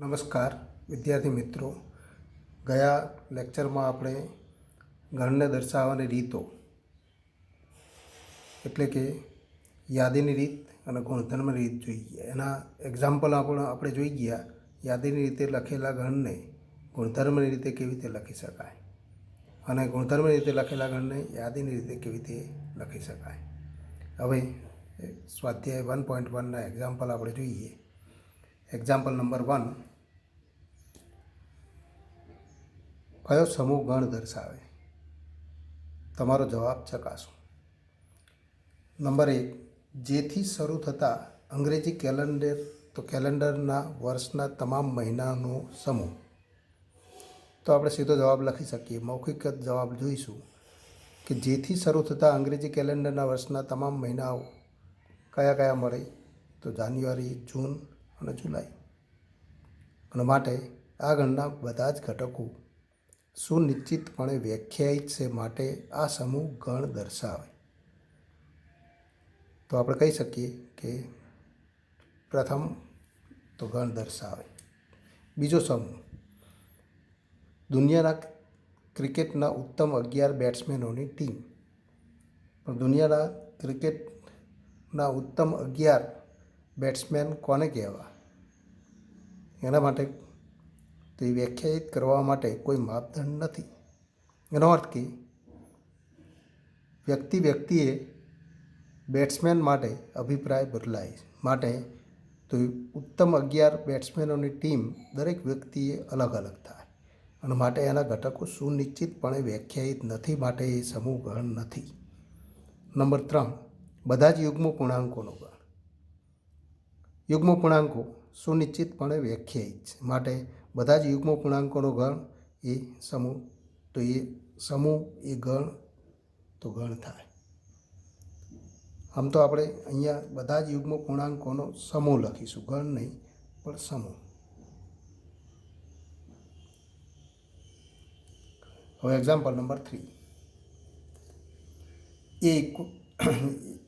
નમસ્કાર વિદ્યાર્થી મિત્રો, ગયા લેક્ચરમાં આપણે ગણને દર્શાવવાની રીતો એટલે કે યાદીની રીત અને ગુણધર્મની રીત જોઈ ગયા. એના એક્ઝામ્પલ આપણે જોઈ ગયા. યાદીની રીતે લખેલા ગણને ગુણધર્મની રીતે કેવી રીતે લખી શકાય અને ગુણધર્મની રીતે લખેલા ગણને યાદીની રીતે કેવી રીતે લખી શકાય. હવે સ્વાધ્યાય 1.1ના એક્ઝામ્પલ આપણે જોઈએ. એક્ઝામ્પલ નંબર 1, કયો સમૂહ ગણ દર્શાવે? તમારો જવાબ ચકાસો. નંબર 1, જેથી શરૂ થતા અંગ્રેજી કેલેન્ડર, તો કેલેન્ડરના વર્ષના તમામ મહિનાનો સમૂહ. તો આપણે સીધો જવાબ લખી શકીએ. મૌખિક જ જવાબ જોઈશું કે જેથી શરૂ થતા અંગ્રેજી કેલેન્ડરના વર્ષના તમામ મહિનાઓ કયા કયા મળે? તો જાન્યુઆરી, જૂન અને જુલાઈ. અને માટે આ ગણના બધા જ ઘટકો સુનિશ્ચિતપણે વ્યાખ્યાયિત છે, માટે આ સમૂહ ગણ દર્શાવે. તો આપણે કહી શકીએ કે પ્રથમ તો ગણ દર્શાવે. બીજો સમૂહ, દુનિયાના ક્રિકેટના ઉત્તમ 11 બેટ્સમેનોની ટીમ. પણ દુનિયાના ક્રિકેટના ઉત્તમ 11 બેટ્સમેન કોને કહેવા? એના માટે તો એ વ્યાખ્યાયિત કરવા માટે કોઈ માપદંડ નથી. એનો અર્થ કે વ્યક્તિએ બેટ્સમેન માટે અભિપ્રાય બદલાય. માટે તો ઉત્તમ 11 બેટ્સમેનોની ટીમ દરેક વ્યક્તિએ અલગ અલગ થાય અને માટે એના ઘટકો સુનિશ્ચિતપણે વ્યાખ્યાયિત નથી, માટે એ સમૂહ ગણ નથી. નંબર 3, બધા જ યુગ્મ પૂર્ણાંકોનો ગણ. યુગ્મ પૂર્ણાંકો સુનિશ્ચિતપણે વ્યાખ્યાયિત છે, માટે બધા જ યુગ્મ પૂર્ણાંકોનો ગણ એ સમૂહ. તો એ સમૂહ એ ગણ તો ગણ થાય. આમ તો આપણે અહીંયા બધા જ યુગ્મ પૂર્ણાંકોનો સમૂહ લખીશું, ગણ નહીં પણ સમૂહ. હવે એક્ઝામ્પલ નંબર 3, એ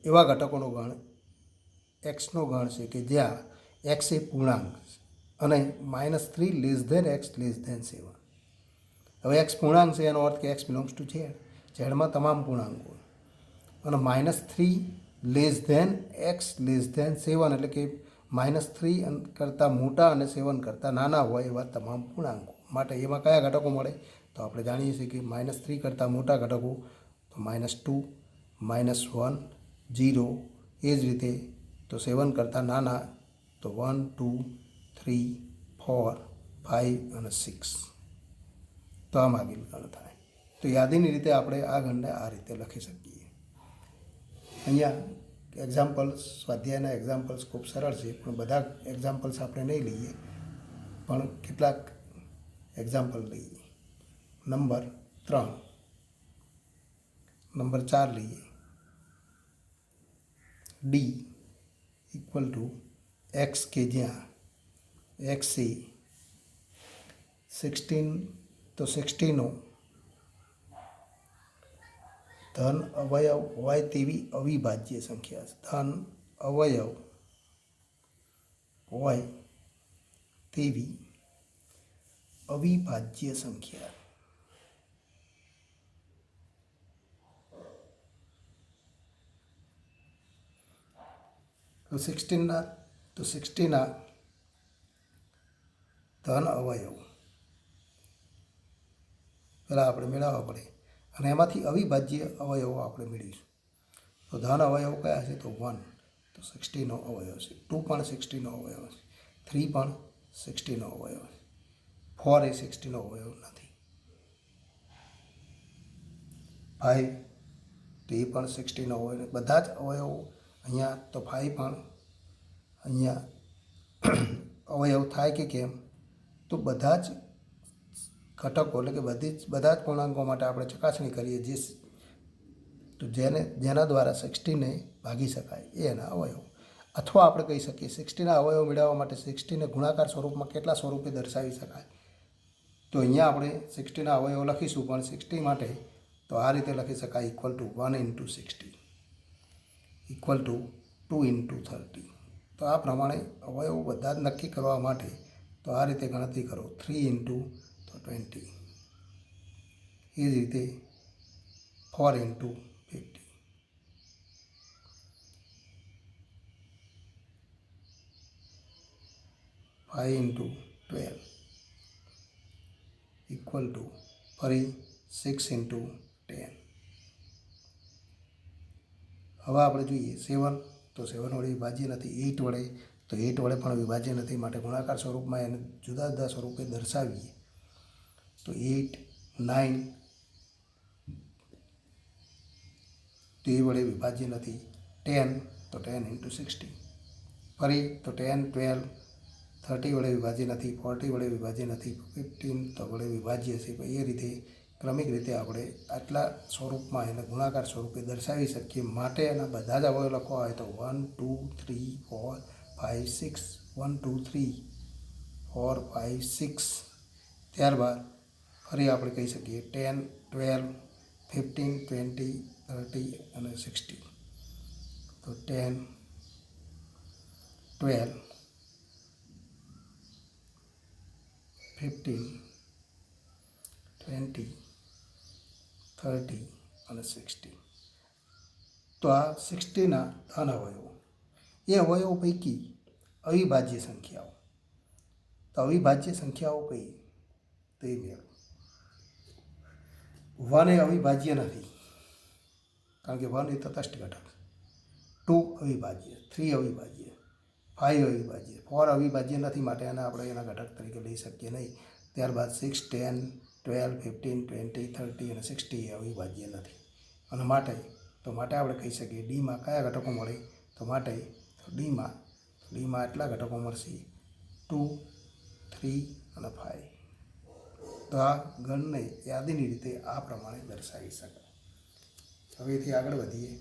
એવા ઘટકોનો ગણ એક્સનો ગણ છે કે જ્યાં એક્સ એ પૂર્ણાંક અને -3 x <7. હવે એક્સ પૂર્ણાંક છે, એનો અર્થ કે એક્સ બિલોંગ્સ ટુ ઝેડ. ઝેડમાં તમામ પૂર્ણાંકો. અને -3 x <7 એટલે કે -3 કરતાં મોટા અને 7 કરતાં નાના હોય એવા તમામ પૂર્ણાંકો. માટે એમાં કયા ઘટકો મળે? તો આપણે જાણીએ છીએ કે -3 કરતાં મોટા ઘટકો તો -2, -1, 0. એ જ રીતે તો 7 કરતાં નાના તો 1, 2, 3, 4, 5 અને 6. તો આમ આગળ ગણ થાય. તો યાદીની રીતે આપણે આ ગણને આ રીતે લખી શકીએ. અહીંયા એક્ઝામ્પલ્સ, સ્વાધ્યાયના એક્ઝામ્પલ્સ ખૂબ સરળ છે, પણ બધા એક્ઝામ્પલ્સ આપણે નહીં લઈએ, પણ કેટલાક એક્ઝામ્પલ લઈએ. નંબર 3, નંબર 4 લઈએ. ડી ઇક્વલ ટુ એક્સ કે જ્યાં એક્સ એ 16, તો 16નો ધન અવયવ હોય તેવી અવિભાજ્ય સંખ્યા છે. ધન અવયવ હોય તેવી અવિભાજ્ય સંખ્યા. તો 16ના ધન અવયવ પહેલાં આપણે મેળવવા પડે અને એમાંથી અવિભાજ્ય અવયવો આપણે મેળવીશું. તો ધન અવયવ કયા છે? તો 1, તો 16નો અવયવ છે. 2 પણ 16નો અવયવ છે. 3 પણ 16નો અવયવ છે. 4 એ 16નો અવયવ નથી. 5 તો એ પણ 16નો અવયવ. બધા જ અવયવો અહીંયા. તો 5 પણ અહીંયા અવયવ થાય કે કેમ? તો બધા જ ઘટકો એટલે કે બધા જ પૂર્ણાંકો માટે આપણે ચકાસણી કરીએ જે તો જેના દ્વારા 16ને ભાગી શકાય એ એના અવયવ. અથવા આપણે કહી શકીએ 16ના અવયવ મેળવવા માટે 16ને ગુણાકાર સ્વરૂપમાં કેટલા સ્વરૂપે દર્શાવી શકાય? તો અહીંયા આપણે 16ના અવયવ લખીશું, પણ 16 માટે તો આ રીતે લખી શકાય: ઇક્વલ ટુ 1 × 16 ઇક્વલ ટુ 2 × 30. તો આ પ્રમાણે અવયવો બધા જ નક્કી કરવા માટે તો આ રીતે ગણતરી કરો 3 ઇન્ટુ તો 20, એ જ રીતે 4 ઇન્ટુ 50, 5 ઇન્ટુ 12 ઇક્વલ ટુ ફરી 6 ઇન્ટુ 10. હવે આપણે જોઈએ 7, તો 7 વડે વિભાજ્ય નથી. 8 વડે, તો 8 વડે પણ વિભાજ્ય નથી, માટે ગુણાકાર સ્વરૂપમાં એને જુદા જુદા સ્વરૂપે દર્શાવીએ. તો 8, 9 તો એ વડે વિભાજ્ય નથી. 10 તો 10 ઇન્ટુ 60, ફરી તો 10, 12, 30 વડે વિભાજ્ય નથી. 40 વડે વિભાજ્ય નથી. 15 તો વડે વિભાજ્ય છે. એ રીતે ક્રમિક રીતે આપણે આટલા સ્વરૂપમાં એને ગુણાકાર સ્વરૂપે દર્શાવી શકીએ. માટે એના બધા જ અવયવ લખવા હોય તો 1, 2, 3, 4, 5, 6, 1, 2, 3, 4, 5, 6. ત્યારબાદ ફરી આપણે કહી શકીએ 10, 12, 15, 20, 30 અને 60. તો 10, 12, 15, 20, 30 અને 60. તો આ 60ના ધન અવયવો. એ અવયવો પૈકી અવિભાજ્ય સંખ્યાઓ. તો અવિભાજ્ય સંખ્યાઓ કઈ તો એ મેળવો. 1 એ અવિભાજ્ય નથી, કારણ કે 1 એ તટસ્થ ઘટક. 2 અવિભાજ્ય, 3 અવિભાજ્ય, 5 અવિભાજ્ય, 4 અવિભાજ્ય નથી, માટે એને આપણે એના ઘટક તરીકે લઈ શકીએ નહીં. ત્યારબાદ 6, 10, 12, 15, 20, 30 અને 60 એ અવિભાજ્ય નથી. અને માટે આપણે કહી શકીએ ડીમાં કયા ઘટકો મળે. તો માટે ડીમાં આટલા ઘટકો મળશે 2, 3 અને 5. તો આ ગણને યાદીની રીતે આ પ્રમાણે દર્શાવી શકાય. હવેથી આગળ વધીએ.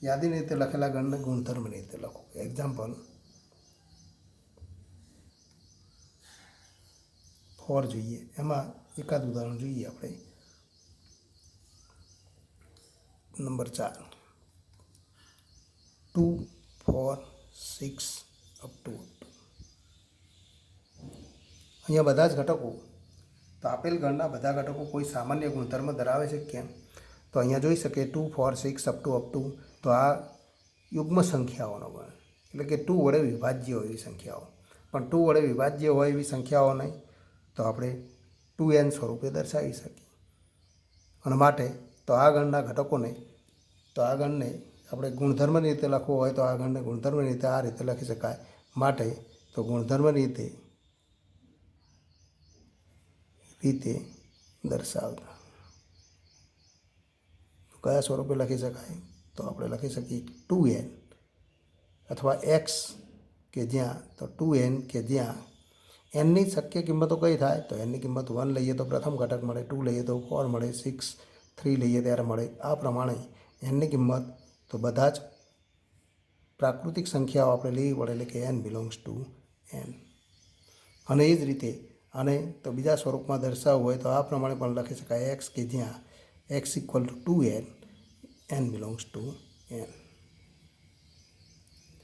યાદીની રીતે લખેલા ગણને ગુણધર્મની રીતે લખો. એક્ઝામ્પલ 4 જોઈએ. એમાં એકાદ ઉદાહરણ જોઈએ આપણે. Number 4, 2, 4, 6 up to. અહીંયા બધા જ ઘટકો, તો આપેલ ગણના બધા ઘટકો કોઈ સામાન્ય ગુણધર્મ ધરાવે છે કેમ? તો અહીંયા જોઈ શકીએ 2, 4, 6 અપ ટુ. તો આ યુગ્મ સંખ્યાઓનો ગણ, એટલે કે 2 વડે વિભાજ્ય હોય એવી સંખ્યાઓ. પણ 2 વડે વિભાજ્ય હોય એવી સંખ્યાઓ નહીં, તો આપણે 2n સ્વરૂપે દર્શાવી શકીએ. અને માટે તો આ ગણના ઘટકોને, તો આ ગણને આપણે ગુણધર્મની રીતે લખવું હોય તો આ ગણને ગુણધર્મની રીતે આ રીતે લખી શકાય. માટે તો ગુણધર્મની રીતે દર્શાવતા કયા સ્વરૂપે લખી શકાય? તો આપણે લખી શકીએ 2n અથવા x કે જ્યાં, તો 2n કે જ્યાં nની શક્ય કિંમતો કઈ થાય? તો nની કિંમત 1 લઈએ તો પ્રથમ ઘટક મળે, 2 લઈએ તો 4 મળે, 6, 3 લઈએ ત્યારે મળે. આ પ્રમાણે nની કિંમત તો બધા જ પ્રાકૃતિક સંખ્યાઓ આપણે લેવી પડે, એટલે કે n બિલોંગ્સ ટુ n. અને એ જ રીતે આને તો બીજા સ્વરૂપમાં દર્શાવવું હોય તો આ પ્રમાણે પણ લખી શકાય x કે જ્યાં x equal to 2n, n belongs to n.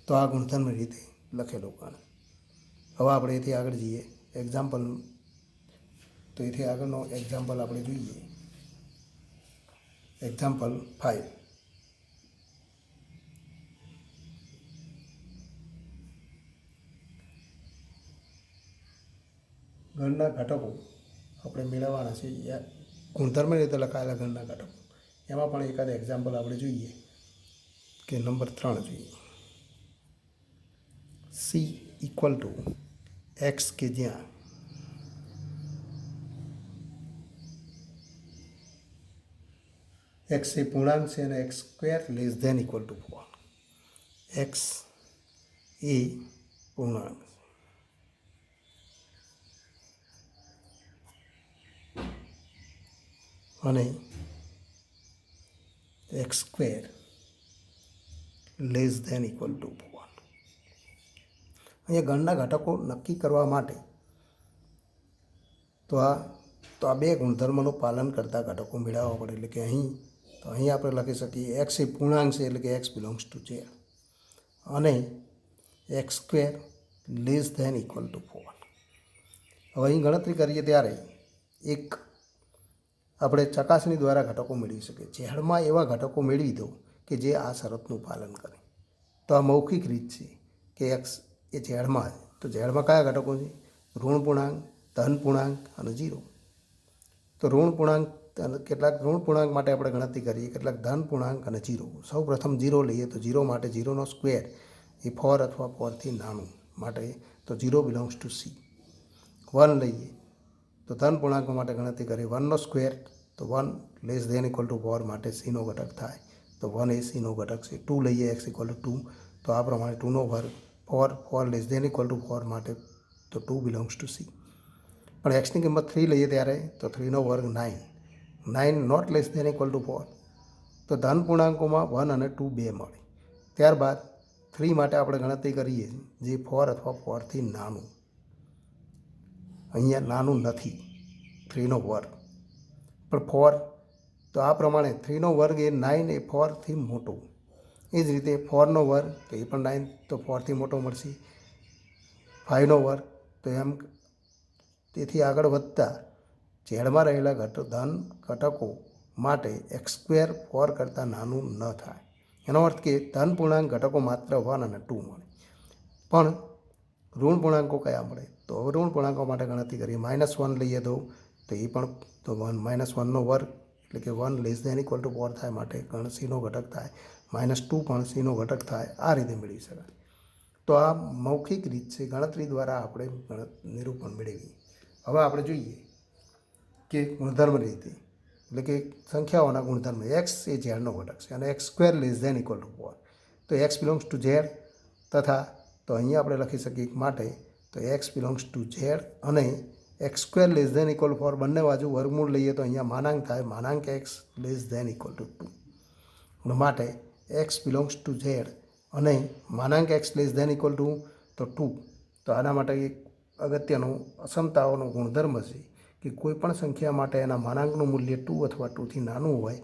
તો આ ગુણધર્મની રીતે લખેલું ગણ. હવે આપણે એથી આગળ જઈએ. એક્ઝામ્પલ, તો એથી આગળનો એક્ઝામ્પલ આપણે જોઈએ. એક્ઝામ્પલ 5. ગણના ઘટકો આપણે મેળવવાના છે, ગુણધર્મની રીતે લખાયેલા ગણના ઘટકો. એમાં પણ એકાદ એક્ઝામ્પલ આપણે જોઈએ કે નંબર 3 જોઈએ. c ઇક્વલ ટુ x કે જ્યાં x એ પૂર્ણાંક છે અને x² less than equal to 4. x એ પૂર્ણાંક અને x² less than equal to 4. અહીંયા ગણના ઘટકો નક્કી કરવા માટે તો આ બે ગુણધર્મનું પાલન કરતા ઘટકો મેળવવા પડે. એટલે કે અહીં આપણે લખી શકીએ x એ પૂર્ણાંક છે, એટલે કે x બિલોંગ્સ ટુ z, અને x² less than equal to 4. હવે અહીં ગણતરી કરીએ ત્યારે એક આપણે ચકાસણી દ્વારા ઘટકો મેળવી શકીએ. ઝેડમાં એવા ઘટકો મેળવી દો કે જે આ શરતનું પાલન કરે. તો આ મૌખિક રીત છે કે એક્સ એ ઝેડમાં છે. તો ઝેડમાં કયા ઘટકો છે? ઋણ પૂર્ણાંક, ધન પૂર્ણાંક અને 0. તો ઋણ પૂર્ણાંક કેટલાક ઋણ પૂર્ણાંક માટે આપણે ગણતરી કરીએ, કેટલાક ધન પૂર્ણાંક અને 0. સૌ પ્રથમ 0 લઈએ તો 0 માટે 0નો સ્ક્વેર એ 4 અથવા 4થી નાનું માટે તો 0 બિલોંગ્સ ટુ સી. 1 લઈએ તો ધન પૂર્ણાંકો માટે ગણતરી કરીએ, 1નો સ્ક્વેર તો 1 લેસ ધેન ઇક્વલ ટુ 4 માટે સીનો ઘટક થાય તો 1 એ સીનો ઘટક છે. 2 લઈએ એક્સ ઇક્વલ ટુ 2 તો આ પ્રમાણે 2નો વર્ગ 4 લેસ ધેન ઇક્વલ ટુ 4 માટે તો 2 બિલોંગ્સ ટુ સી. પણ એક્સની કિંમત 3 લઈએ ત્યારે તો 3નો વર્ગ 9 not less than equal to 4. તો ધન પૂર્ણાંકોમાં 1 અને 2 બે મળે. ત્યારબાદ 3 માટે આપણે ગણતરી કરીએ જે 4 અથવા 4થી નાનું. અહીંયા નાનું નથી 3નો વર્ગ, પણ 4 તો આ પ્રમાણે 3નો વર્ગ એ 9 એ 4થી મોટો. એ જ રીતે 4નો વર્ગ તો એ પણ 9 તો 4થી મોટો મળશે. 5નો વર્ગ તો એમ તેથી આગળ વધતા ઝેડમાં રહેલા ધન ઘટકો માટે એક્સ સ્ક્વેર 4 કરતાં નાનું ન થાય. એનો અર્થ કે ધન પૂર્ણાંક ઘટકો માત્ર 1 અને 2 મળે. પણ ઋણ પૂર્ણાંકો કયા મળે? તો હવે ઋણ પૂર્ણાંકો માટે ગણતરી કરીએ, -1 લઈએ તો એ પણ તો -1નો વર્ગ એટલે કે 1 લેસ ધેન ઇક્વલ ટુ 4 થાય માટે સીનો ઘટક થાય, -2 પણ સીનો ઘટક થાય. આ રીતે મેળવી શકાય. તો આ મૌખિક રીત છે, ગણતરી દ્વારા આપણે નિરૂપણ મેળવીએ. હવે આપણે જોઈએ કે ગુણધર્મ રીતે એટલે કે સંખ્યાઓના ગુણધર્મ. એક્સ એ ઝેડનો ઘટક છે અને x square less than equal to 4. તો એક્સ બિલોંગ્સ ટુ ઝેડ તથા તો અહીંયા આપણે લખી શકીએ માટે તો એક્સ બિલોંગ્સ ટુ ઝેડ અને x square less than equal to 4 બંને બાજુ વર્ગમૂળ લઈએ તો અહીંયા માનાંક થાય, માનાંક x less than equal to 2 માટે એક્સ બિલોંગ્સ ટુ ઝેડ અને માનાંક x less than equal to તો 2. તો આના માટે એક અગત્યનો અસમતાઓનો ગુણધર્મ છે કે કોઈ પણ સંખ્યા માટે એના માનાંકનું મૂલ્ય 2 અથવા 2થી નાનું હોય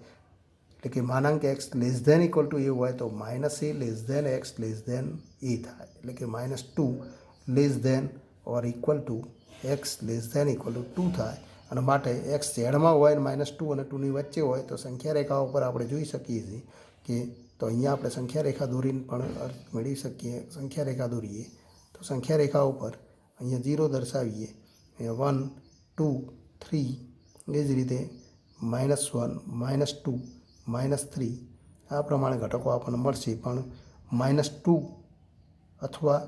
એટલે કે માનાંક x less than equal to a હોય તો -a less than x less than a થાય એટલે કે -2 less than or equal to x less than equal to 2 થાય. અને માટે એક્સ ઝેડમાં હોય અને -2 અને 2ની વચ્ચે હોય તો સંખ્યા રેખા ઉપર આપણે જોઈ શકીએ છીએ કે તો અહીંયા આપણે સંખ્યા રેખા દોરીને પણ અર્થ મેળવી શકીએ. સંખ્યા રેખા દોરીએ તો સંખ્યા રેખા ઉપર અહીંયા 0 દર્શાવીએ, 1 2 3 એ જ રીતે -1 -2 -3 આ પ્રમાણે ઘટકો આપણને મળશે. પણ -2 અથવા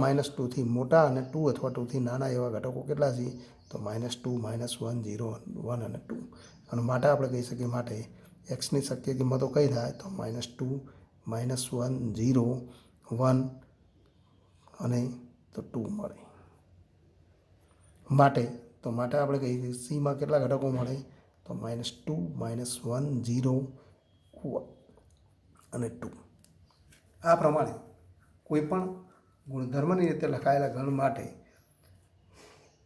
-2થી મોટા અને 2 અથવા 2થી નાના એવા ઘટકો કેટલા છે? તો -2 -1 0 1 અને 2. અને માટે આપણે કહી શકીએ માટે એક્સની શક્ય કિંમતો કઈ થાય તો -2 -1 0 1 અને તો 2 મળે. માટે આપણે કહીએ સીમાં કેટલા ઘટકો મળે તો -2 -1 0 અને 2. આ પ્રમાણે કોઈપણ ગુણધર્મની રીતે લખાયેલા ગણ માટે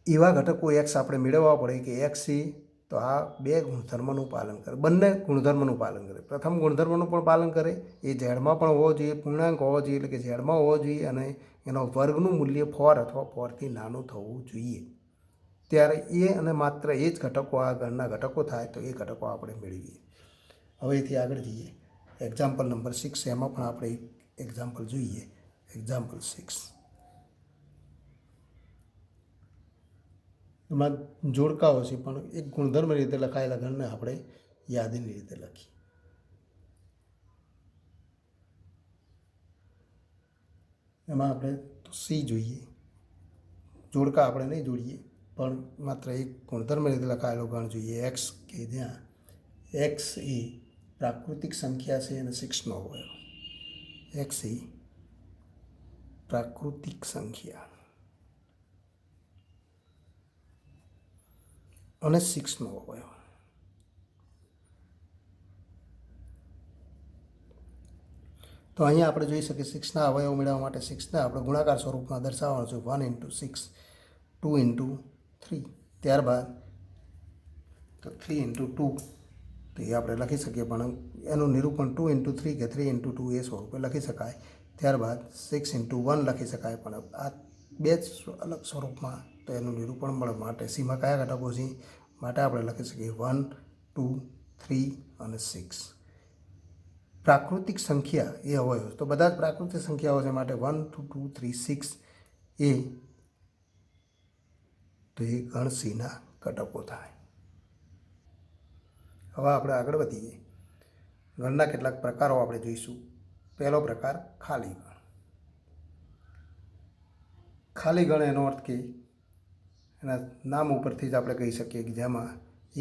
એવા ઘટકો એક્સ આપણે મેળવવા પડે કે એક્સ એ તો આ બે ગુણધર્મનું પાલન કરે, બંને ગુણધર્મનું પાલન કરે. પ્રથમ ગુણધર્મનું પણ પાલન કરે, એ ઝેડમાં પણ હોવો જોઈએ, પૂર્ણાંક હોવો જોઈએ એટલે કે ઝેડમાં હોવો જોઈએ અને એનો વર્ગનું મૂલ્ય 4 અથવા 4થી નાનું થવું જોઈએ. ત્યારે એ અને માત્ર એ જ ઘટકો આ ગણના ઘટકો થાય તો એ ઘટકો આપણે મેળવીએ. હવે એથી આગળ જઈએ એક્ઝામ્પલ નંબર 6. એમાં પણ આપણે એક એક્ઝામ્પલ જોઈએ. એક્ઝામ્પલ 6 એમાં જોડકાઓ છે પણ એક ગુણધર્મ રીતે લખાયેલા ગણને આપણે યાદીની રીતે લખીએ. એમાં આપણે સી જોઈએ, જોડકા આપણે નહીં જોડીએ પણ માત્ર એક ગુણધર્મ રીતે લખાયેલો ગણ જોઈએ એક્સ કે જ્યાં એક્સ એ પ્રાકૃતિક સંખ્યા છે અને 6નો અવયવ. એક્સ એ પ્રાકૃતિક સંખ્યા અને 6નો અવયવ. તો અહીંયા આપણે જોઈ શકીએ 6ના અવયવ મેળવવા માટે 6ને આપણે ગુણાકાર સ્વરૂપમાં દર્શાવવાનું છે 1 × 6 2 × 3. ત્યારબાદ તો 3 × 2 તો એ આપણે લખી શકીએ પણ એનું નિરૂપણ 2 × 3 કે 3 × 2 એ સ્વરૂપે લખી શકાય. ત્યારબાદ 6 × 1 લખી શકાય પણ આ બે જ અલગ સ્વરૂપમાં, તો એનું નિરૂપણ મળે. માટે સીમાં કયા ઘટકો છે? માટે આપણે લખી શકીએ 1, 2, 3 અને 6. પ્રાકૃતિક સંખ્યા એ અવયવ, તો બધા જ પ્રાકૃતિક સંખ્યાઓ છે. માટે 1, 2, 3, 6 એ તો એ ગણ સીના ઘટકો થાય. હવે આપણે આગળ વધીએ. ગણના કેટલાક પ્રકારો આપણે જોઈશું. પહેલો પ્રકાર ખાલી ગણ. ખાલી ગણ એનો અર્થ કે એના નામ ઉપરથી જ આપણે કહી શકીએ કે જેમાં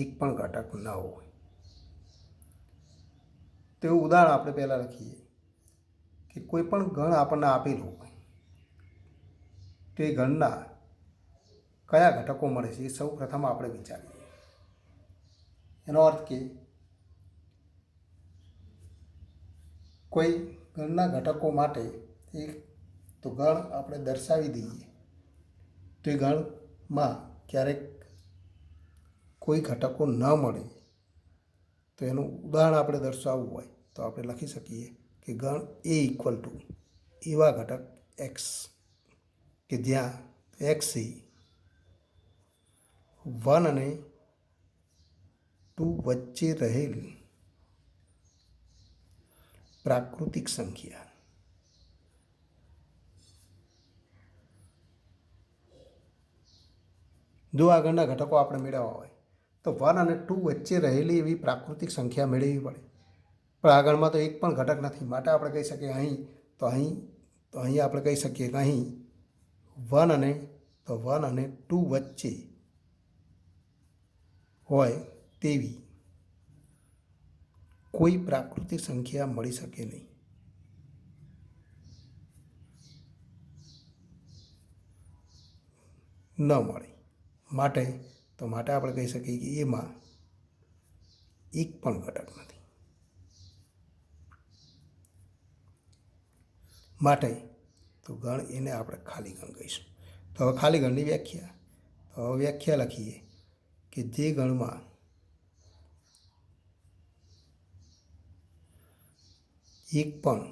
એક પણ ઘટક ન હોય. તેવું ઉદાહરણ આપણે પહેલાં લખીએ કે કોઈ પણ ગણ આપણને આપેલું હોય તો એ ગણના કયા ઘટકો મળે છે એ સૌ પ્રથમ આપણે વિચારીએ. એનો અર્થ કે કોઈ ગણના ઘટકો માટે એક તો ગણ આપણે દર્શાવી દઈએ તો એ ગણમાં ક્યારેક કોઈ ઘટકો ન મળે તો એનું ઉદાહરણ આપણે દર્શાવવું હોય તો આપણે લખી શકીએ કે ગણ એ ઇક્વલ ટુ એવા ઘટક એક્સ કે જ્યાં એક્સ એ 1 અને 2 વચ્ચે રહેલ પ્રાકૃતિક સંખ્યા. જો આગળના ઘટકો આપણે મેળવવા હોય તો 1 અને 2 વચ્ચે રહેલી એવી પ્રાકૃતિક સંખ્યા મેળવવી પડે. પણ આગળમાં તો એક પણ ઘટક નથી. માટે આપણે કહી શકીએ અહીં આપણે કહી શકીએ કે અહીં 1 અને 2 વચ્ચે હોય તેવી કોઈ પ્રાકૃતિક સંખ્યા મળી શકે નહીં. ન મળે. માટે આપણે કહી શકીએ કે એમાં એક પણ ઘટક નથી. માટે તો ગણ એને આપણે ખાલી ગણ કહીશું. તો હવે ખાલી ગણની વ્યાખ્યા. તો હવે વ્યાખ્યા લખીએ કે જે ગણમાં એક પણ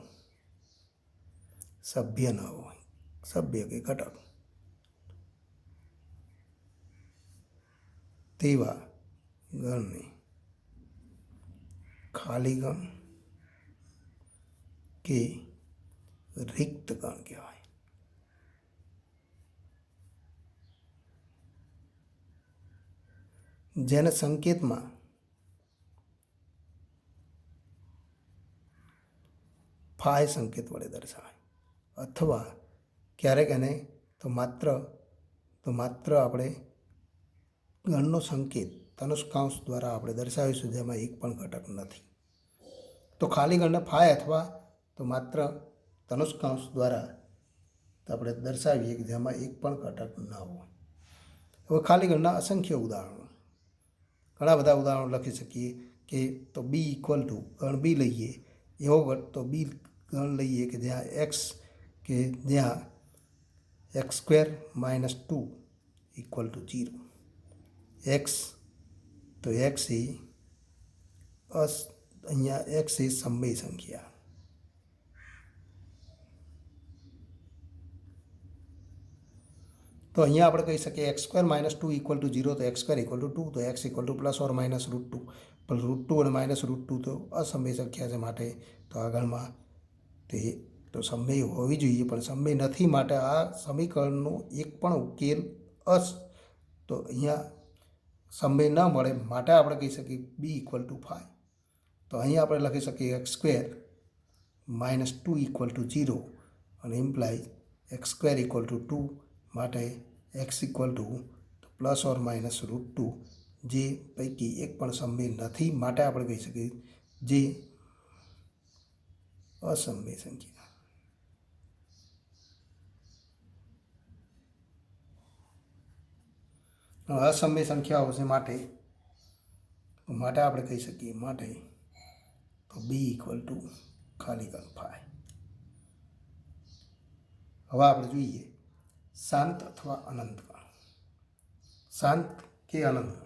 સભ્ય ન હોય, સભ્ય કે ઘટક, તેવા ગણને ખાલી ગણ કે રિક્ત ગણ કહેવાય. જેને સંકેતમાં ફાય સંકેત વડે દર્શાવાય અથવા ક્યારેક એને તો માત્ર આપણે ગણનો સંકેત તનુષ્કાંશ દ્વારા આપણે દર્શાવીશું જેમાં એક પણ ઘટક નથી. તો ખાલી ગણને ફાય અથવા તો માત્ર તનુષ્કાંશ દ્વારા આપણે દર્શાવીએ કે જેમાં એક પણ ઘટક ન હોય. હવે ખાલી ગણના અસંખ્ય ઉદાહરણો, ઘણા બધા ઉદાહરણો લખી શકીએ કે તો બી ઇક્વલ ટુ ગણ બી લઈએ એવો તો બી ગણ લઈએ કે જ્યાં x square -2 equal to 0. X તો એક્સ એ અહીંયા એક્સ એ સમય સંખ્યા. તો અહીંયા આપણે કહી શકીએ એક્સ સ્ક્વેર -2 ઇક્વલ ટુ 0, તો એક્સ સ્ક્વેર ઇક્વલ ટુ 2, તો એક્સ ઇક્વલ ટુ +or -√2. પણ √2 અને -√2 તો અસમય સંખ્યા છે. માટે તો આગળમાં તો સમય હોવી જોઈએ પણ સમય નથી. માટે આ સમીકરણનો એક પણ ઉકેલ તો અહીંયા સમય ન મળે. માટે આપણે કહી શકીએ બી ઇક્વલ ટુ 5. તો અહીં આપણે લખી શકીએ એક્સ સ્ક્વેર -2 ઇક્વલ ટુ 0 અને imply x square equal to 2. માટે એક્સ ઇક્વલ ટુ +or -√2 જે પૈકી એક પણ સમય નથી. માટે આપણે કહી શકીએ જે અસમય સંખ્યા. અસમય સંખ્યાઓ છે. માટે આપણે કહી શકીએ માટે તો બી ઇક્વલ ટુ ખાલી ગણ 5. હવે આપણે જોઈએ શાંત અથવા અનંત ગણ. શાંત કે અનંત ગણ.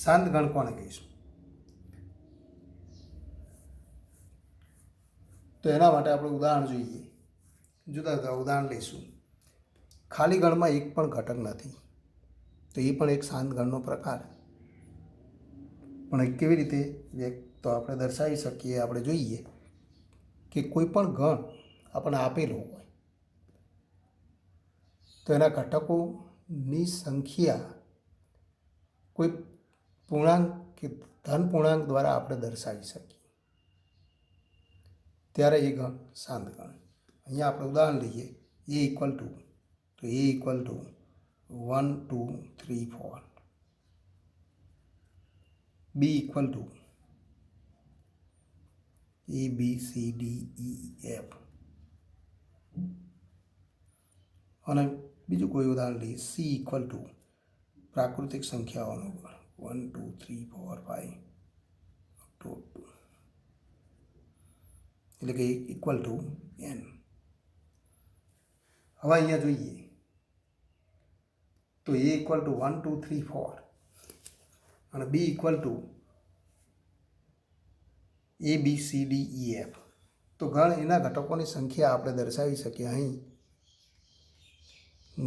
શાંત ગણ કોને કહીશું? તો એના માટે આપણે ઉદાહરણ જોઈએ. જુદા જુદા ઉદાહરણ લઈશું. ખાલી ગણમાં એક પણ ઘટક નથી, તો એ પણ એક શાંત ગણનો પ્રકાર. પણ એ કેવી રીતે તો આપણે દર્શાવી શકીએ? આપણે જોઈએ કે કોઈ પણ ગણ આપણને આપેલો હોય તો એના ઘટકોની સંખ્યા કોઈ પૂર્ણાંક કે ધન પૂર્ણાંક દ્વારા આપણે દર્શાવી શકીએ, ત્યારે એ ગણ શાંત ગણ. અહીંયા આપણે ઉદાહરણ લઈએ. એ ઇક્વલ ટુ, તો A equal to 1 2 3 4. B equal to a b c d e f. અને બીજું કોઈ ઉદાહરણ લઈએ. સી ઇક્વલ ટુ પ્રાકૃતિક સંખ્યાઓનો ગણ 1 2 3 4 5 2, એટલે કે ઇક્વલ ટુ એન. હવે અહીંયા જોઈએ તો એ ઇક્વલ ટુ 1 2 3 4 અને B equal to a b c d e f. તો ગણ એના ઘટકોની સંખ્યા આપણે દર્શાવી શકીએ. અહીં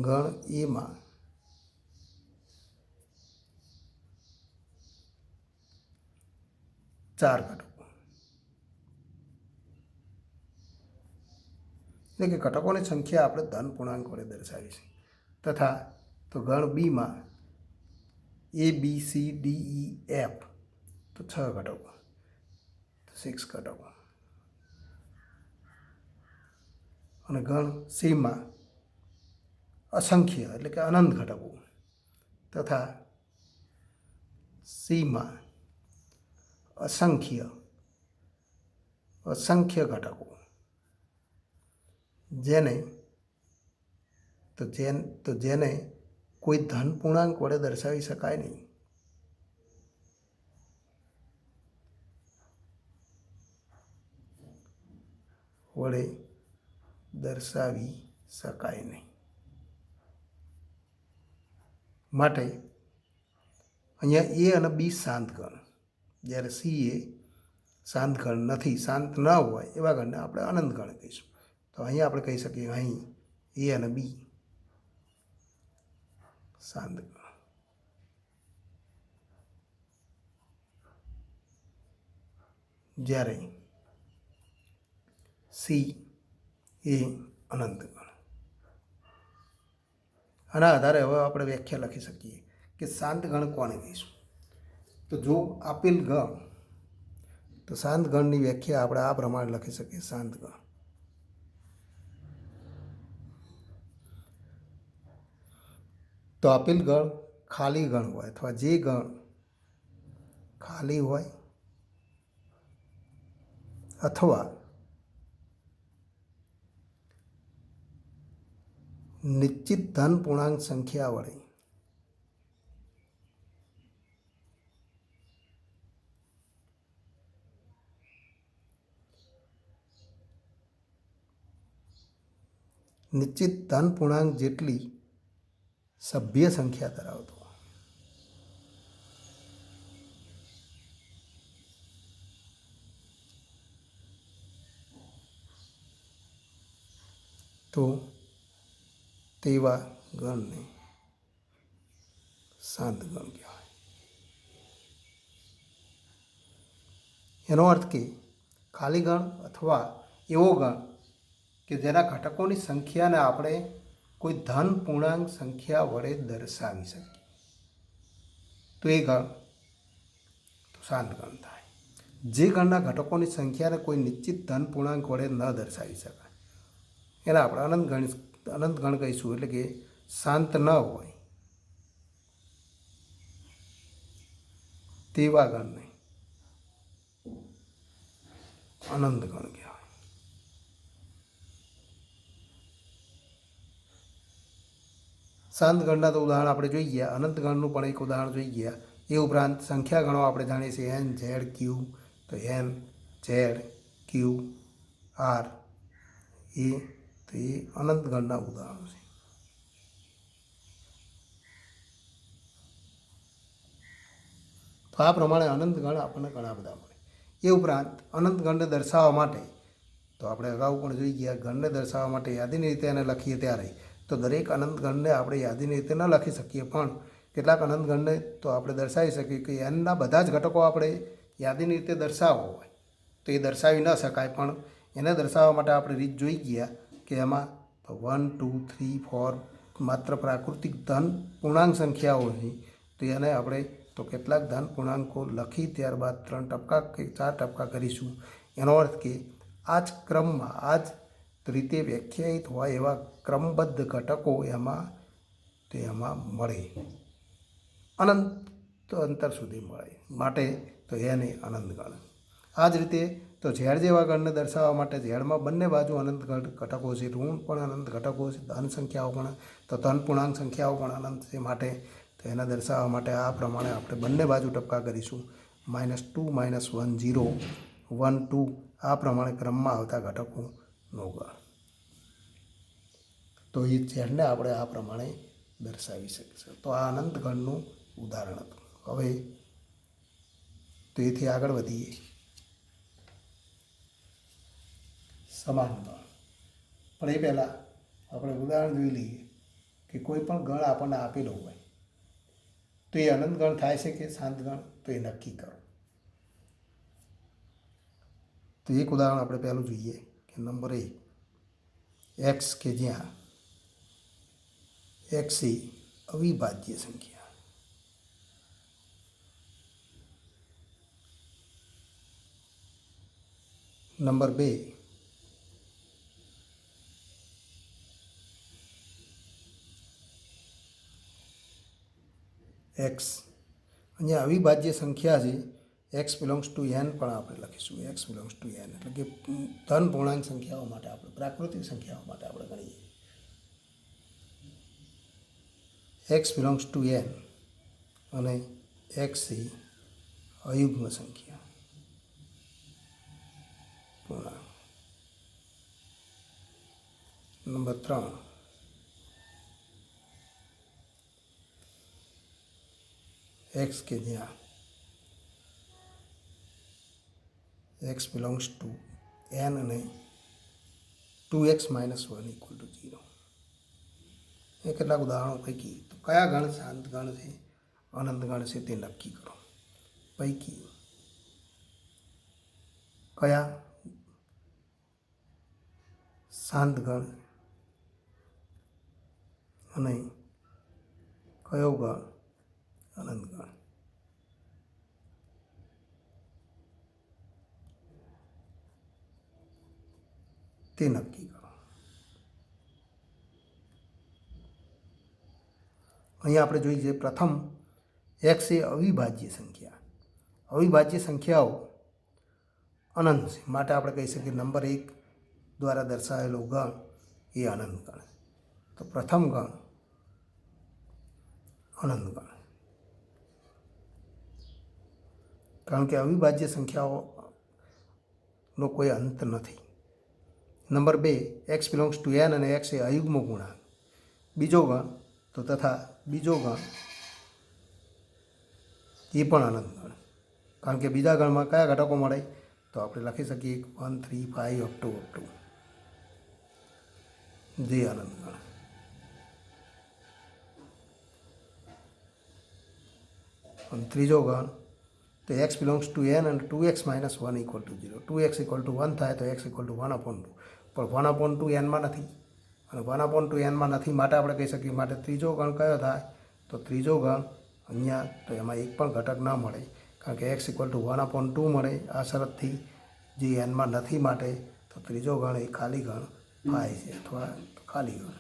ગણ એમાં ચાર ઘટકો, એટલે કે ઘટકોની સંખ્યા આપણે ધન પૂર્ણાંક વડે દર્શાવી છે. તથા તો ગણ બીમાં a b c d e f, તો 6 ઘટકો, 6 ઘટકો. અને ગણ સીમાં અસંખ્ય એટલે કે અનંત ઘટકો, તથા સીમાં અસંખ્ય ઘટકો, જેને કોઈ ધન પૂર્ણાંક વડે દર્શાવી શકાય નહીં. માટે અહીંયા એ અને બી શાંત ગણ, જ્યારે સી એ શાંત ગણ નથી, શાંત ન હોય એવા ગણને આપણે અનંત ગણ કહીશું. તો અહીંયા આપણે કહી શકીએ અહીં એ અને બી શાંત ગણ, જ્યારે સી એ અનંત ગણ. આના આધારે હવે આપણે વ્યાખ્યા લખી શકીએ કે શાંત ગણ કોને કહીશું. તો જો આપેલ ગણ, તો શાંત ગણની વ્યાખ્યા આપણે આ પ્રમાણે લખી શકીએ. શાંત ગણ તો આપેલ ગણ ખાલી ગણ હોય અથવા જે ગણ ખાલી હોય અથવા નિશ્ચિત ધન પૂર્ણાંક સંખ્યા વડે નિશ્ચિત ધન પૂર્ણાંક જેટલી સભ્ય સંખ્યા ધરાવતો. તો તેવા ગણને શાંત ગણ કહેવાય. એનો અર્થ કે ખાલી ગણ અથવા એવો ગણ કે જેના ઘટકોની સંખ્યાને આપણે કોઈ ધન પૂર્ણાંક સંખ્યા વડે દર્શાવી શકીએ, તો એ ગણ તો શાંત ગણ થાય. જે ગણના ઘટકોની સંખ્યાને કોઈ નિશ્ચિત ધન પૂર્ણાંક વડે ન દર્શાવી શકાય એને આપણે અનંત ગણ કહીશું. એટલે કે શાંત ન હોય તેવા ગણને અનંત ગણ કહેવાય. શાંત ગણના તો ઉદાહરણ આપણે જોઈ ગયા, અનંત ગણનું પણ એક ઉદાહરણ જોઈ ગયા. એ ઉપરાંત સંખ્યા ગણો આપણે જાણીએ છીએ એન ઝેડ ક્યુ. તો એન ઝેડ ક્યુ આર એ, તો એ અનંત ગણના ઉદાહરણો છે. આ પ્રમાણે અનંત ગણ આપણને ઘણા બધા મળે. એ ઉપરાંત અનંત ગણને દર્શાવવા માટે તો આપણે અગાઉ પણ જોઈ ગયા, ગણને દર્શાવવા માટે યાદીની રીતે એને લખીએ ત્યારે તો દરેક અનંત ગણને આપણે યાદીની રીતે ન લખી શકીએ, પણ કેટલાક અનંત ગણને તો આપણે દર્શાવી શકીએ કે એનના બધા જ ઘટકો આપણે યાદીની રીતે દર્શાવવો હોય તો એ દર્શાવી ન શકાય, પણ એને દર્શાવવા માટે આપણે રીત જોઈ ગયા કે એમાં 1 2 3 4 માત્ર પ્રાકૃતિક ધન પૂર્ણાંક સંખ્યાઓ છે, તો એને આપણે તો કેટલાક ધન પૂર્ણાંકો લખી ત્યારબાદ 3 ટપકા કે 4 ટપકા કરીશું. એનો અર્થ કે આ જ ક્રમમાં આ જ રીતે વ્યાખ્યાયિત હોય એવા ક્રમબદ્ધ ઘટકો એમાં મળે, અનંત અંતર સુધી મળે, માટે તો એને અનંત ગણ. આ જ રીતે તો ઝેડ જેવા ગણને દર્શાવવા માટે ઝેડમાં બંને બાજુ અનંત ઘટકો છે, ઋણ પણ અનંત ઘટકો છે, ધન સંખ્યાઓ પણ તો ધન પૂર્ણાંક સંખ્યાઓ પણ અનંત છે, માટે તો એને દર્શાવવા માટે આ પ્રમાણે આપણે બંને બાજુ ટપકા કરીશું. -2 -1 0 1 2 આ પ્રમાણે ક્રમમાં આવતા ઘટકોનો ગણ. તો એ ઝેડને આપણે આ પ્રમાણે દર્શાવી શકીશું. તો આ અનંત ગણનું ઉદાહરણ હતું. હવે તો એથી આગળ વધીએ સમાન ગણ. પણ એ પહેલાં આપણે ઉદાહરણ જોઈ લઈએ કે કોઈ પણ ગણ આપણને આપેલો હોય તો એ અનંત ગણ થાય છે કે શાંત ગણ, તો એ નક્કી કરો. તો એક ઉદાહરણ આપણે પહેલું જોઈએ કે નંબર 1 એક્સ કે જ્યાં એક્સ એ અવિભાજ્ય સંખ્યા. નંબર 2 એક્સ, અહીંયા અવિભાજ્ય સંખ્યા છે, એક્સ બિલોંગ્સ ટુ એન પણ આપણે લખીશું, એક્સ બિલોંગ્સ ટુ એન એટલે કે ધન પૂર્ણાંક સંખ્યાઓ માટે આપણે પ્રાકૃતિક સંખ્યાઓ માટે આપણે ગણીએ. એક્સ બિલોંગ્સ ટુ એન અને એક્સ એ અયુગ્મ સંખ્યા પૂર્ણાંક. નંબર 3 એક્સ કે જ્યાં એક્સ બિલોંગ્સ ટુ એન અને 2x - 1 = 0. એ કેટલાક ઉદાહરણો પૈકી તો કયા ગણ શાંત ગણ છે, અનંત ગણ છે તે નક્કી કરો. પૈકી કયા શાંત ગણ અને કયો ગણ અનંત ગણ. તે નક્કી કરો. અહીંયા આપણે જોઈએ પ્રથમ એક્સ એ અવિભાજ્ય સંખ્યા. અવિભાજ્ય સંખ્યાઓ અનંત છે, માટે આપણે કહી શકીએ નંબર 1 દ્વારા દર્શાવેલો ગણ એ અનંત ગણ. તો પ્રથમ ગણ અનંત ગણ, કારણ કે અવિભાજ્ય સંખ્યાઓનો કોઈ અંત નથી. Number 2 x belongs to N અને એક્સ એ અયુગ્મ પૂર્ણાંક. બીજો ગણ તો તથા બીજો ગણ એ પણ અનંત ગણ, કારણ કે બીજા ગણમાં કયા ઘટકો મળે તો આપણે લખી શકીએ 1 3 5 અપ ટુ જે અનંત ગણ. અને ત્રીજો ગણ તો એક્સ બિલોંગ્સ ટુ એન અને 2x - 1 = 0. 2x = 1 થાય તો x = 1/2, પણ 1/2 એનમાં નથી અને 1/2 એનમાં નથી, માટે આપણે કહી શકીએ માટે ત્રીજો ગણ કયો થાય તો ત્રીજો ગણ અહીંયા તો એમાં એક પણ ઘટક ન મળે, કારણ કે x = 1/2 મળે આ શરતથી, જે એનમાં નથી, માટે તો ત્રીજો ગણ એ ખાલી ગણ થાય છે અથવા ખાલી ગણ,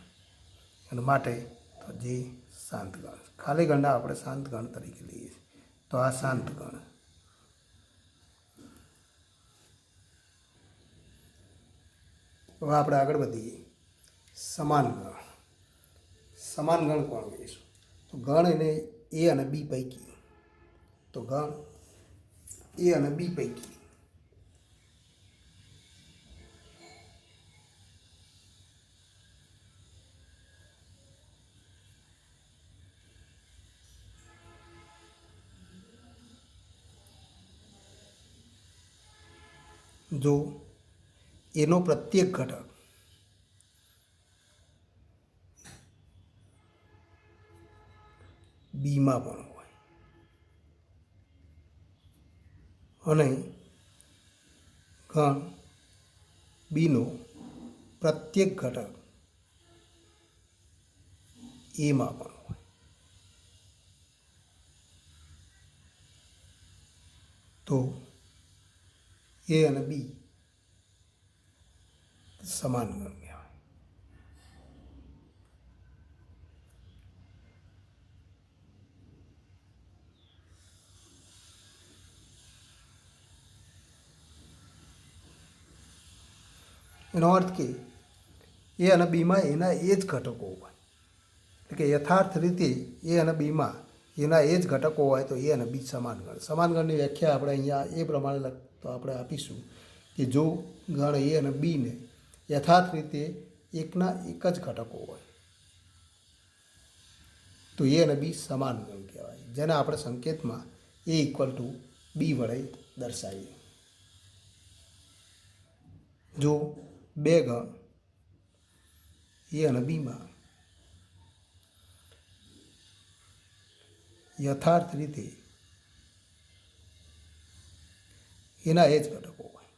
અને માટે તો જે શાંત ગણ. ખાલી ગણના આપણે શાંત ગણ તરીકે લઈએ છીએ. તો આ શાંત ગણ. હવે આપણે આગળ વધીએ સમાન ગણ. સમાન ગણ કોણ કહીશું તો ગણ એને એ અને બી પૈકી, તો ગણ એ અને બી પૈકી જો એનો પ્રત્યેક ઘટક બીમાં પણ હોય અને ગણ બીનો પ્રત્યેક ઘટક એમાં પણ હોય તો એ અને બી સમાન ગણ કહેવાય. એનો અર્થ કે એ અને બીમાં એના એ જ ઘટકો હોય, એટલે કે યથાર્થ રીતે એ અને બીમાં એના એ જ ઘટકો હોય તો એ અને બી સમાન ગણ. સમાન ગણની વ્યાખ્યા આપણે અહીંયા એ પ્રમાણે તો આપણે આપીશું કે જો ગણ એ અને બીને યથાર્થ રીતે એકના એક જ ઘટકો હોય તો એ અને બી સમાન ગણ કહેવાય, જેને આપણે સંકેતમાં એ ઇક્વલ ટુ બી વડે દર્શાવીએ. જો બે ગણ એ અને બીમાં યથાર્થ રીતે એના એ જ ઘટકો હોય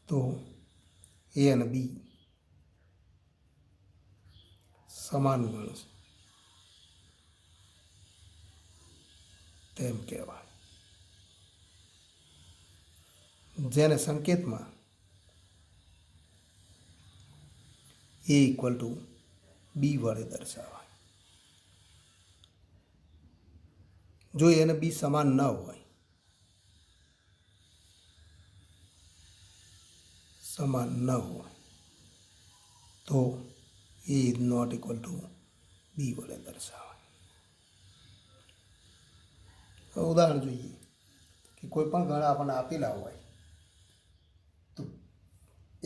તો એ અને બી સમાન ગણ તેમ કહેવાય, જેને સંકેતમાં એ ઇક્વલ ટુ બી વડે દર્શાવાય. જો એને બી સમાન ન હોય, સમાન ન હોય તો એ ઇઝ નોટ ઇક્વલ ટુ બી વડે દર્શાવાય. ઉદાહરણ જોઈએ કે કોઈ પણ ગણ આપણને આપેલા હોય તો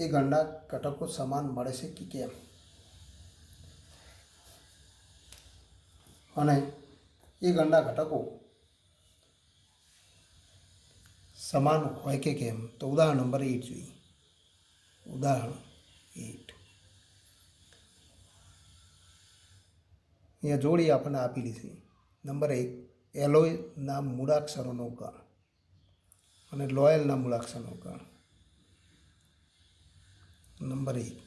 એ ગણના ઘટકો સમાન મળે છે કે કેમ, અને એ ગણના ઘટકો સમાન હોય કે કેમ. તો ઉદાહરણ નંબર 8 જોઈએ. ઉદાહરણ 8 અહીંયા જોડી આપણને આપેલી છે. નંબર 1 એલોયના મૂળાક્ષરોનો ગણ અને લોયલના મૂળાક્ષરનો ગણ. નંબર 1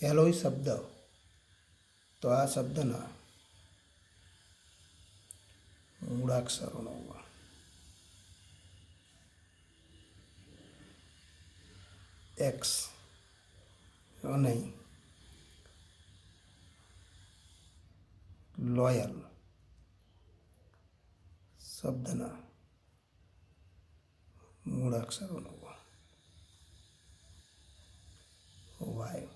એલોય શબ્દ, તો આ શબ્દના મૂળાક્ષરોનો ગણ. એક્સ અને લોયલ શબ્દના મૂળાક્ષરોનો ગણ વાય.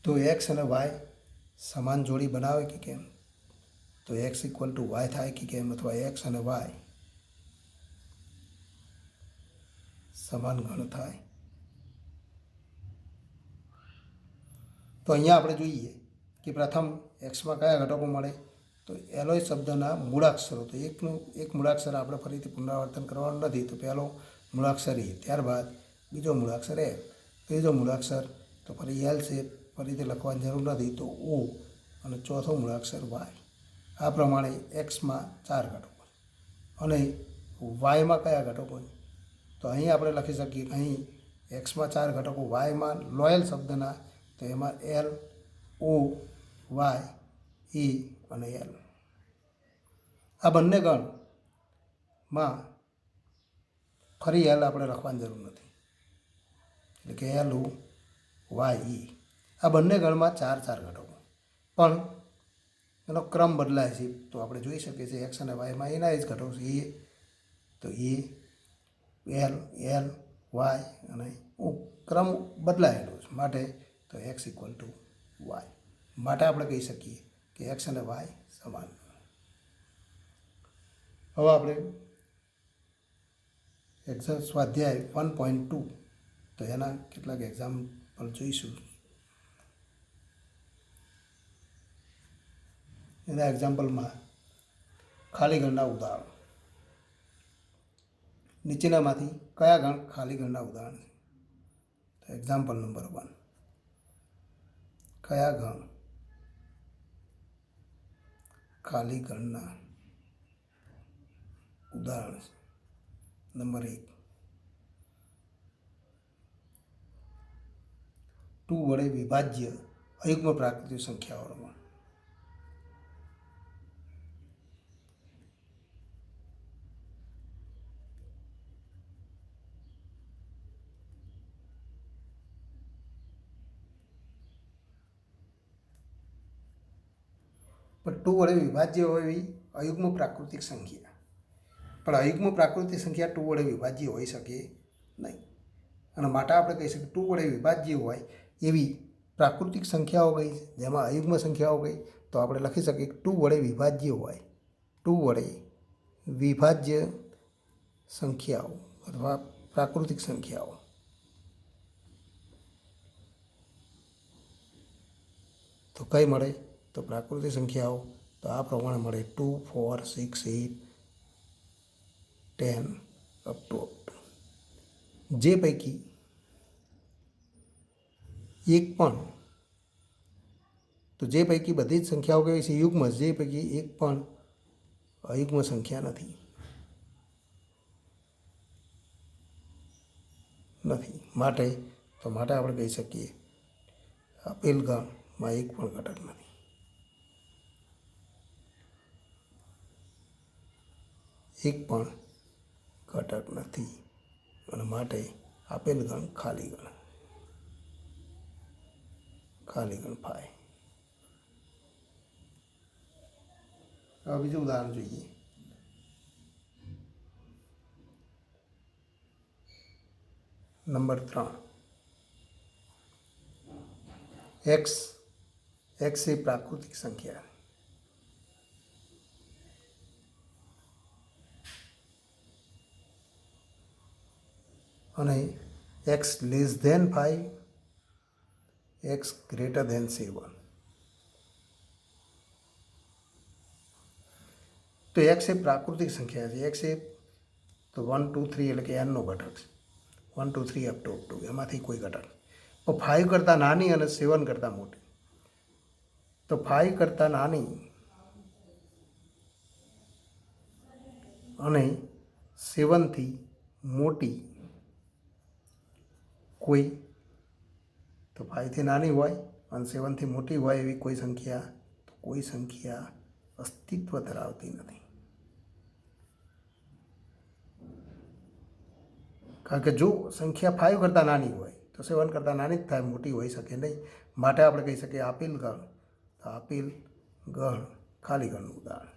તો એક્સ અને વાય સમાન જોડી બનાવે કે કેમ, તો એક્સ ઇક્વલ ટુ વાય થાય કે કેમ, અથવા એક્સ અને વાય સમાન ગણ થાય. તો અહીંયા આપણે જોઈએ કે પ્રથમ એક્સમાં કયા ઘટકો મળે, તો એલોય શબ્દના મૂળાક્ષરો. તો એક મૂળાક્ષર આપણે ફરીથી પુનરાવર્તન કરવાનું નથી, તો પહેલો મૂળાક્ષર એ, ત્યારબાદ બીજો મૂળાક્ષર એ, ત્રીજો મૂળાક્ષર તો ફરી એલ છે, ફરીથી લખવાની જરૂર નથી, તો ઓ, અને ચોથો મૂળાક્ષર વાય. આ પ્રમાણે એક્સમાં 4 ઘટકો અને વાયમાં કયા ઘટકો, તો અહીં આપણે લખી શકીએ અહીં એક્સમાં 4 ઘટકો, વાયમાં લોયલ શબ્દના, તો એમાં એલ, ઓ, વાય, ઈ અને એલ. આ બંને ગણમાં ફરી એલ આપણે લખવાની જરૂર નથી, એટલે કે એલ, ઓ, વાય, ઈ. આ બંને ગણમાં 4 ઘટકો, પણ એનો ક્રમ બદલાય છે. તો આપણે જોઈ શકીએ છીએ એક્સ અને વાયમાં એના એ જ ઘટકો છે. એ તો એ, એલ, વાય અને ઓ, ક્રમ બદલાયેલો છે. માટે તો એક્સ ઇક્વલ ટુ વાય. માટે આપણે કહી શકીએ કે એક્સ અને વાય સમાન. હવે આપણે એક્ઝામ સ્વાધ્યાય 1.2 તો એના કેટલાક એક્ઝામ પણ જોઈશું. એના એક્ઝામ્પલમાં ખાલી ગણના ઉદાહરણ. નીચેનામાંથી કયા ગણ ખાલી ગણના ઉદાહરણ છે? તો એક્ઝામ્પલ નંબર 1. કયા ગણ ખાલી ગણના ઉદાહરણ છે? નંબર 1, 2 વડે વિભાજ્ય અયુગ્મ પ્રાકૃતિક સંખ્યાઓનો ગણ. પણ 2 વડે વિભાજ્ય હોય એવી અયુગ્મ પ્રાકૃતિક સંખ્યા, પણ અયુગ્મ પ્રાકૃતિક સંખ્યા 2 વડે વિભાજ્ય હોઈ શકે નહીં. અને માટે આપણે કહી શકીએ 2 વડે વિભાજ્ય હોય એવી પ્રાકૃતિક સંખ્યાઓ કઈ છે, જેમાં અયુગ્મ સંખ્યાઓ કઈ, તો આપણે લખી શકીએ 2 વડે વિભાજ્ય હોય, 2 વડે વિભાજ્ય સંખ્યાઓ અથવા પ્રાકૃતિક સંખ્યાઓ. તો કઈ મળે? તો પ્રાકૃતિક સંખ્યાઓ તો આ પ્રમાણે મળે: 2, 4, 6, 8, 10 અપ ટુ. જે પૈકી એક પણ, તો જે પૈકી બધી જ સંખ્યાઓ કેવી છે? યુગ્મ. જે પૈકી એક પણ અયુગ્મ સંખ્યા નથી. માટે આપણે કહી શકીએ આપેલ ગણમાં એક પણ ઘટક નથી. એક પણ ઘટક નથી અને માટે આપેલ ગણ ખાલી ગણ. ખાલી ગણ 5. હવે બીજું ઉદાહરણ જોઈએ. નંબર 3. x એ પ્રાકૃતિક સંખ્યા અને x less than 5, x greater than 7. તો x એ પ્રાકૃતિક સંખ્યા છે. x એ તો 1, 2, 3 એટલે કે n નો ઘટક છે. 1, 2, 3 અપ ટુ એમાંથી કોઈ ઘટક. તો 5 કરતાં નાની અને 7 કરતાં મોટી. તો 5 કરતાં નાની અને 7થી મોટી કોઈ, તો 5થી નાની હોય અને 7થી મોટી હોય એવી કોઈ સંખ્યા, તો કોઈ સંખ્યા અસ્તિત્વ ધરાવતી નથી. કારણ કે જો સંખ્યા 5 કરતાં નાની હોય તો 7 કરતાં નાની જ થાય, મોટી હોઈ શકે નહીં. માટે આપણે કહી શકીએ આપેલ ગણ, તો આપેલ ગણ ખાલી ગણનું ઉદાહરણ.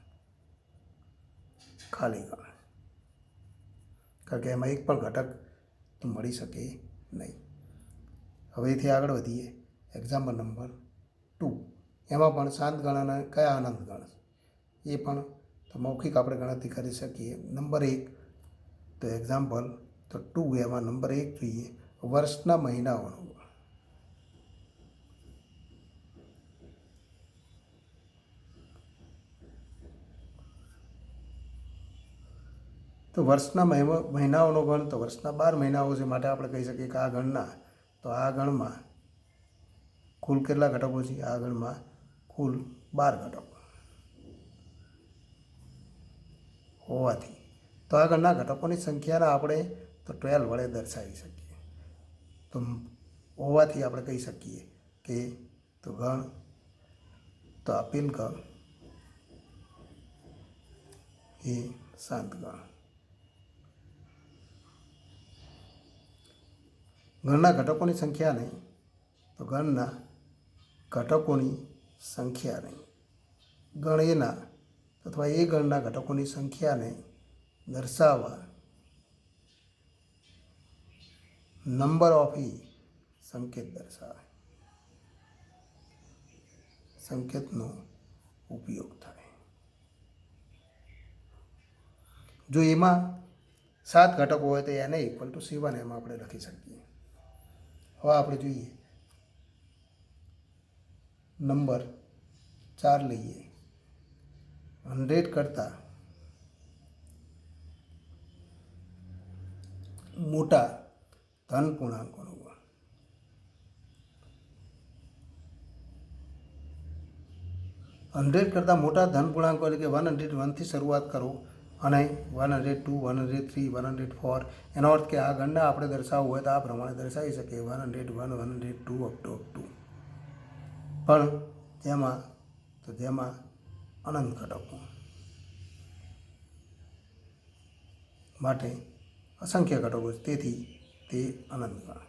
ખાલી ગણ, કારણ કે એમાં એક પણ ઘટક તો મળી શકે નહીં. હવે એથી આગળ વધીએ. Example number 2. એમાં પણ શાંત ગણ અને કયા અનંત ગણ, એ પણ તો મૌખિક આપણે ગણતરી કરી શકીએ. નંબર 1, તો એક્ઝામ્પલ તો 2, એમાં નંબર 1 જોઈએ. વર્ષના મહિનાઓનો ગણ. તો વર્ષના મહિનાઓનો ગણ, તો વર્ષના 12 મહિનાઓ છે. માટે આપણે કહી શકીએ કે આ ગણના, તો આ ગણમાં કુલ કેટલા ઘટકો છે? આ ગણમાં કુલ 12 ઘટકો હોવાથી તો આ ગણના ઘટકોની સંખ્યાને આપણે તો 12 વડે દર્શાવી શકીએ. તો હોવાથી આપણે કહી શકીએ કે તો ગણ, તો આપેલ ગણ એ શાંત ગણ. ગણના ઘટકોની સંખ્યા નહીં, તો ગણના ઘટકોની સંખ્યા નહીં, ગણ એના અથવા એ ગણના ઘટકોની સંખ્યાને દર્શાવવા નંબર ઓફ એ સંકેત દર્શાવે, સંકેતનો ઉપયોગ થાય. જો એમાં 7 ઘટકો હોય તો એને = 7 એમ આપણે લખી શકીએ. હવે આપણે જોઈએ નંબર 4 લઈએ. 100 કરતાં મોટા ધન પૂર્ણાંકોનો ગણ. હંડ્રેડ કરતાં મોટા ધન પૂર્ણાંકો એટલે કે 101થી શરૂઆત કરો અને 102, 103, 104, એનો અર્થ કે આ ગણને આપણે દર્શાવવું હોય તો આ પ્રમાણે દર્શાવી શકીએ 101, 102 અપ ટુ. પણ જેમાં અનંત ઘટકો માટે અસંખ્ય ઘટકો છે, તેથી તે અનંત ગણ.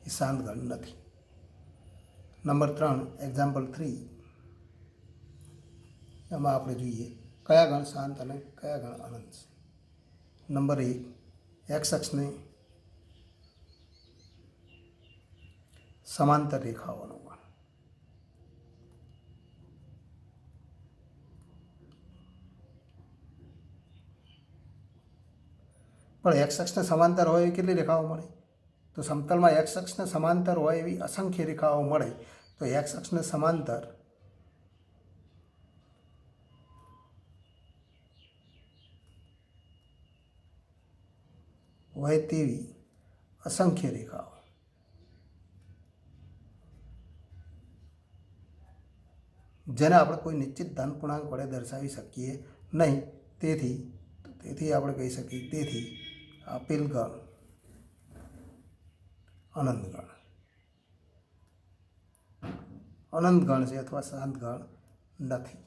એ શાંત ગણ નથી. નંબર 3, એક્ઝામ્પલ 3, એમાં આપણે જોઈએ કયા ગણ શાંત અને કયા ગણ અનંત છે. નંબર 1, એક્સ અક્ષને સમાંતર રેખાઓનો ગણ. પણ એક્સ અક્ષને સમાંતર હોય એવી કેટલી રેખાઓ મળે? તો સમતલમાં એક્સ અક્ષને સમાંતર હોય એવી અસંખ્ય રેખાઓ મળે. તો એક્સ અક્ષને સમાંતર હોય તેવી અસંખ્ય રેખાઓ જેને આપણે કોઈ નિશ્ચિત ધન પૂર્ણાંક વડે દર્શાવી શકીએ નહીં. તેથી આપણે કહી શકીએ તેથી આપેલ ગણ અનંત ગણ છે અથવા શાંત ગણ નથી.